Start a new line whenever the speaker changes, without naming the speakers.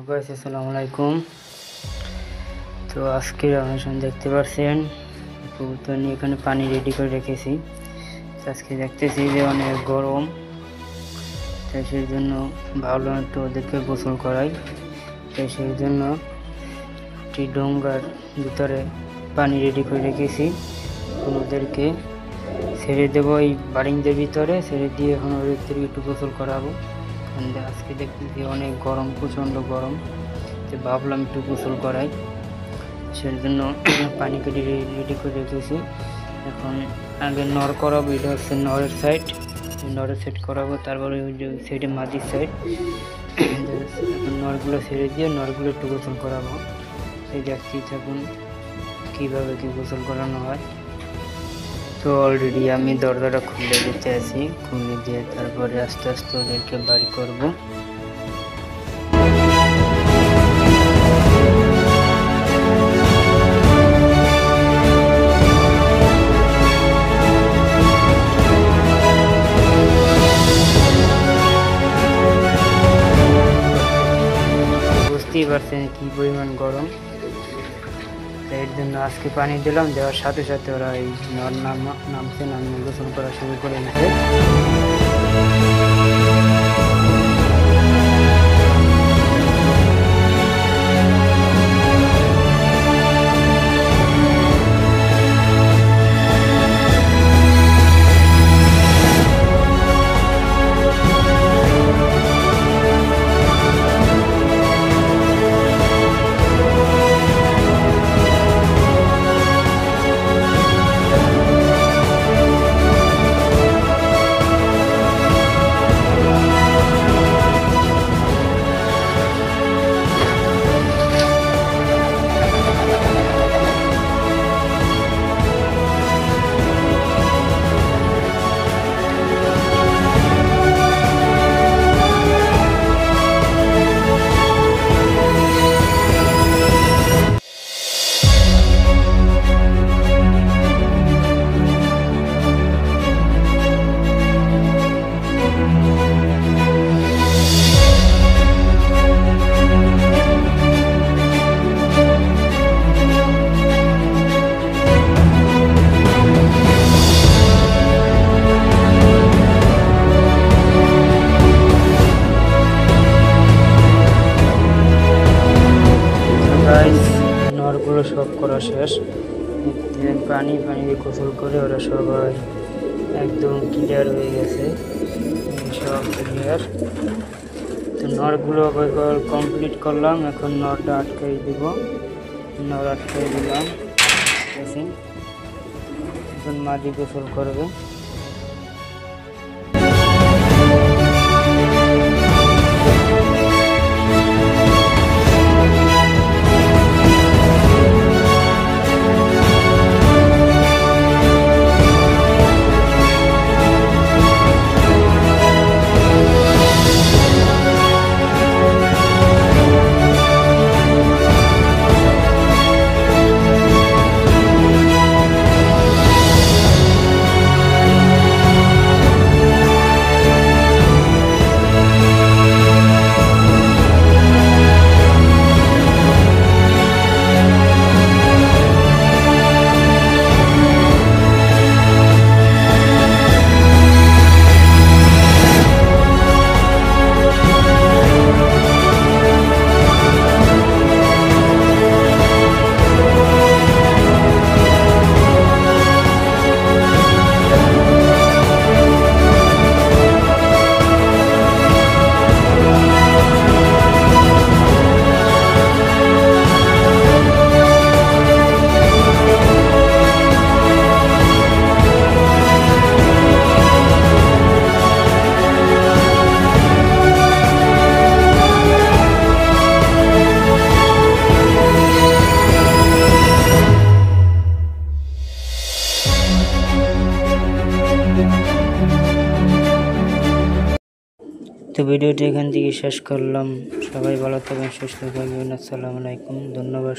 Hello guys, আসসালামু আলাইকুম। তো আজকে আপনারা দেখতে পাচ্ছেন কবুতর নিয়ে এখানে পানি রেডি করে রেখেছি। আজকে দেখতেছি যে অনেক গরম, তাই সেই জন্য ভাবলাম একটু ওদেরকে গোসল করাই। তাই সেই জন্য একটি ডোঙ্গার ভিতরে পানি রেডি করে রেখেছি। এখন ওদেরকে ছেড়ে দেবো এই বারিন্দের ভিতরে, ছেড়ে দিয়ে এখন ওদেরকে একটু গোসল করাবো। আজকে দেখতেছি অনেক গরম, প্রচণ্ড গরম, তো ভাবলাম একটু গোসল করাই। সেই জন্য পানি কেটে রেডি করে রেখেছি। এখন আগে নর করাবো, এটা হচ্ছে নরের সাইড, নরের সাইড করাবো, তারপরে ওই যে সাইডে মাটির সাইড। এখন নরগুলো ছেড়ে দিয়ে নরগুলো একটু গোসল করাবো। সেই দেখতেই থাকুন কীভাবে কি গোসল করানো হয়। তো অলরেডি আমি দরজাটা খুলে দিতে আছি, খুলে দিয়ে তারপরে আস্তে আস্তে ওদেরকে বাড়ি করবো। বুঝতেই পারছেন কি পরিমাণ গরম, এর জন্য আজকে পানি দিলাম, দেওয়ার সাথে সাথে ওরা এই নামছে, নামে গোসল করা শুরু করে দিচ্ছে। নরগুলো সব করা শেষ, পানি দিয়ে গোসল করে ওরা সবাই একদম ক্লিয়ার হয়ে গেছে, সব ক্লিয়ার। তো নরগুলো কমপ্লিট করলাম, এখন নরটা আটকাই দিব, নর আটকাই দিলাম। এখন মাঝি গোসল করবে। তো ভিডিওটি এখান থেকে শেষ করলাম। সবাই ভালো থাকবেন, সুস্থ থাকবেন। আসসালামু আলাইকুম, ধন্যবাদ।